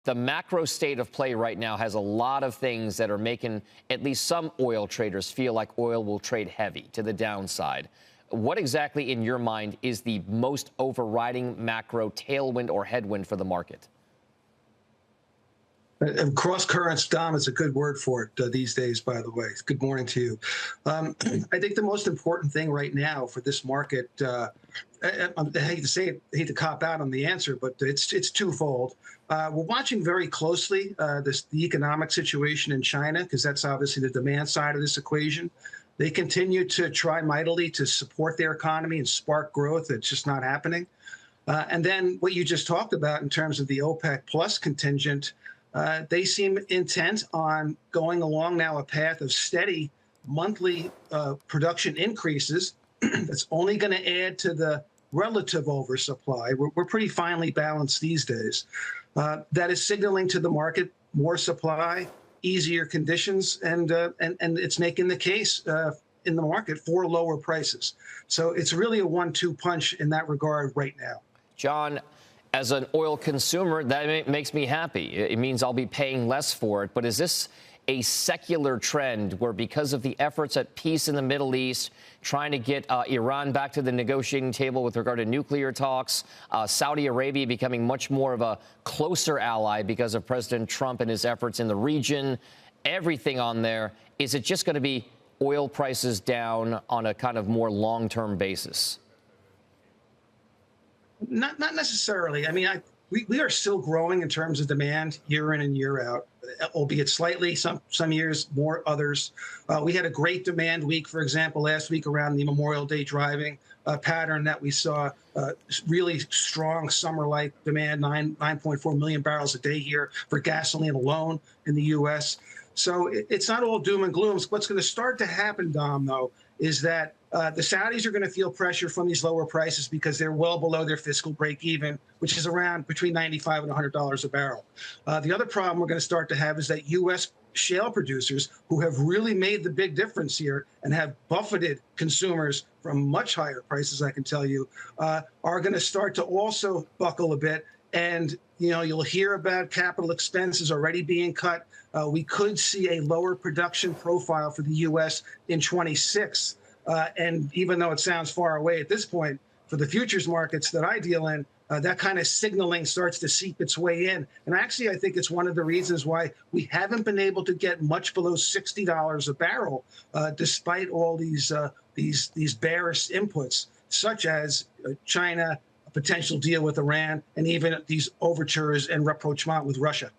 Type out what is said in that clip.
the macro state of play right now has a lot of things that are making at least some oil traders feel like oil will trade heavy to the downside. What exactly, in your mind, is the most overriding macro tailwind or headwind for the market? Cross currents, Dom, is a good word for it these days, by the way. Good morning to you. I think the most important thing right now for this market, I hate to say it, I hate to cop out on the answer, but it's twofold. We're watching very closely the economic situation in China, because that's obviously the demand side of this equation. They continue to try mightily to support their economy and spark growth. It's just not happening. And then what you just talked about in terms of the OPEC plus contingent, they seem intent on going along now a path of steady monthly production increases. That's only going to add to the relative oversupply. We're pretty finely balanced these days. That is signaling to the market more supply, easier conditions, and it's making the case in the market for lower prices. So it's really a 1-2 punch in that regard right now. John, as an oil consumer, that makes me happy. It means I'll be paying less for it. But is this a secular trend where, because of the efforts at peace in the Middle East, trying to get Iran back to the negotiating table with regard to nuclear talks, Saudi Arabia becoming much more of a closer ally because of President Trump and his efforts in the region, everything on there, is it just going to be oil prices down on a kind of more long-term basis? Not necessarily. I mean, we are still growing in terms of demand year in and year out, albeit slightly, some years more, others. We had a great demand week, for example, last week around the Memorial Day driving pattern that we saw, really strong summer-like demand, 9.4 million barrels a day here for gasoline alone in the U.S. So it's not all doom and gloom. What's going to start to happen, Dom, though, is that the Saudis are going to feel pressure from these lower prices because they're well below their fiscal break even, which is around between $95 and $100 a barrel. The other problem we're going to start to have is that U.S. shale producers, who have really made the big difference here and have buffeted consumers from much higher prices, I can tell you, are going to start to also buckle a bit. And, you know, you'll hear about capital expenses already being cut. We could see a lower production profile for the U.S. in 26. And even though it sounds far away at this point, for the futures markets that I deal in, that kind of signaling starts to seep its way in. And actually, I think it's one of the reasons why we haven't been able to get much below $60 a barrel, despite all these bearish inputs, such as China, a potential deal with Iran, and even these overtures and rapprochement with Russia.